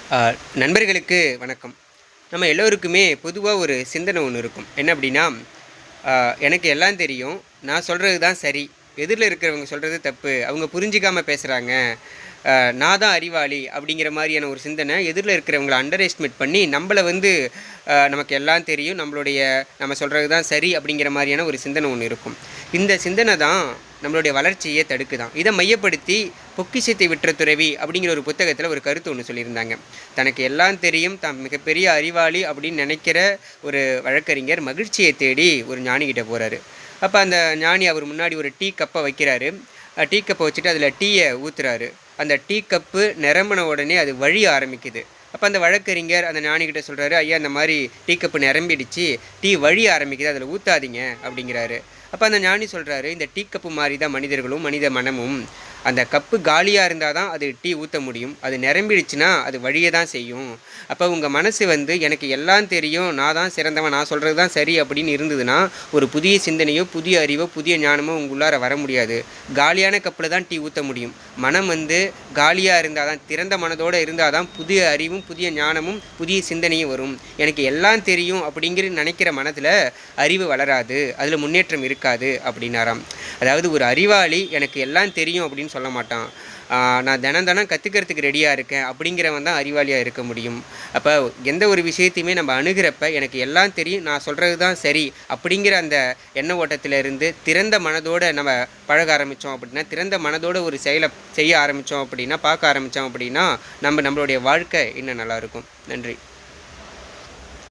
ஆ, நண்பர்களுக்கு வணக்கம். நம்ம எல்லோருக்குமே பொதுவா ஒரு சிந்தனை ஒண்ணு இருக்கும். என்ன அப்படின்னா, ஆ எனக்கு எல்லாம் தெரியும். நான் சொல்றது தான் சரி. எதிர்ல இருக்கிறவங்க சொல்றது தப்பு. அவங்க புரிஞ்சுக்காம பேசுறாங்க. அ நான் தான் அறிவாளி அப்படிங்கிற மாரியான ஒரு சிந்தனை எதிர்ல இருக்கிறவங்கள அண்டர் எஸ்டிமேட் பண்ணி, நம்பள வந்து நமக்கு எல்லாம் தெரியும். நம்ம சொல்றது தான் சரி அப்படிங்கிற மாரியான ஒரு சிந்தனை ஒண்ணு இருக்கும். இந்த சிந்தனை தான் நம்மளுடைய வளர்ச்சியே தடுக்குதாம். இத மையப்படுத்தி "பொக்கிஷத்தை விற்ற துறவி" அப்படிங்கிற ஒரு புத்தகத்தில ஒரு கருத்து ஒண்ணு சொல்லியிருந்தாங்க. தனக்கு எல்லாம் தெரியும், தான் மிகப்பெரிய அறிவாளி அப்படின்னு நெனைக்கிற ஒரு வழக்கறிஞர் மகிழ்ச்சிய தேடி ஒரு ஞானிகிட்ட போறாரு. அப்ப அந்த ஞானி அவர் முன்னாடி ஒரு டீ கப்ப வைக்கிறாரு. டீ கப்ப வச்சுட்டு அதில டீய ஊத்துறாரு. அந்த டீ கப்பு நிரம்புன உடனே அது வழிய ஆரம்பிக்குது. அப்ப அந்த வழக்கறிஞர் அந்த ஞானிகிட்ட சொல்றாரு, "ஐயா இந்த மாரி டீ கப்பு நிரம்பிடுச்சு. டீ வழிய ஆரம்பிக்குது. அதில ஊத்தாதீங்க" அப்படிங்கிறாரு. அப்ப அந்த ஞானி சொல்றாரு, "இந்த டீ கப்பு மாரி தான் மனிதர்களும், மனித மனமும். அந்த கப்பு காலியா இருந்தா தான் அது டீ ஊத்த முடியும். அது நிரம்பிடுச்சுன்னா அது வழிய தான் செய்யும். அப்ப உங்க மனசு வந்து எனக்கு எல்லாம் தெரியும். நான் தான் சிறந்தவன். நான் சொல்றது தான் சரி அப்படின்னு இருந்ததுன்னா, ஒரு புதிய சிந்தனையோ, புதிய அறிவோ, புதிய ஞானமோ உங்களுள்ளார வர முடியாது. காலியான கப்புல தான் டீ ஊத்த முடியும். மனம் வந்து காலியா இருந்தா தான், திறந்த மனதோட இருந்தா தான் புதிய அறிவும், புதிய ஞானமும், புதிய சிந்தனையும் வரும். எனக்கு எல்லாம் தெரியும் அப்படிங்கிற நினைக்கிற மனதுல அறிவு வளராது. அதுல முன்னேற்றம் இருக்காது" அப்படின்னாராம். அதாவது ஒரு அறிவாளி எனக்கு எல்லாம் தெரியும் அப்படின்னு சொல்ல மாட்டான். நான் தினம் தினம் கத்துக்கிறதுக்கு ரெடியா இருக்கேன் அப்படிங்கிறவன் தான் அறிவாளியா இருக்க முடியும். அப்ப எந்த ஒரு விஷயத்தையுமே நம்ம அணுகுறப்ப எனக்கு எல்லாம் தெரியும், நான் சொல்றது தான் சரி அப்படிங்கிற அந்த எண்ண ஓட்டத்தில இருந்து திறந்த மனதோட நம்ம பழக ஆரம்பிச்சோம் அப்படின்னா, திறந்த மனதோட ஒரு செயல செய்ய ஆரம்பிச்சோம் அப்படின்னா, பார்க்க ஆரம்பிச்சோம் அப்படின்னா, நம்மளுடைய வாழ்க்கை இன்னும் நல்லாயிருக்கும். நன்றி.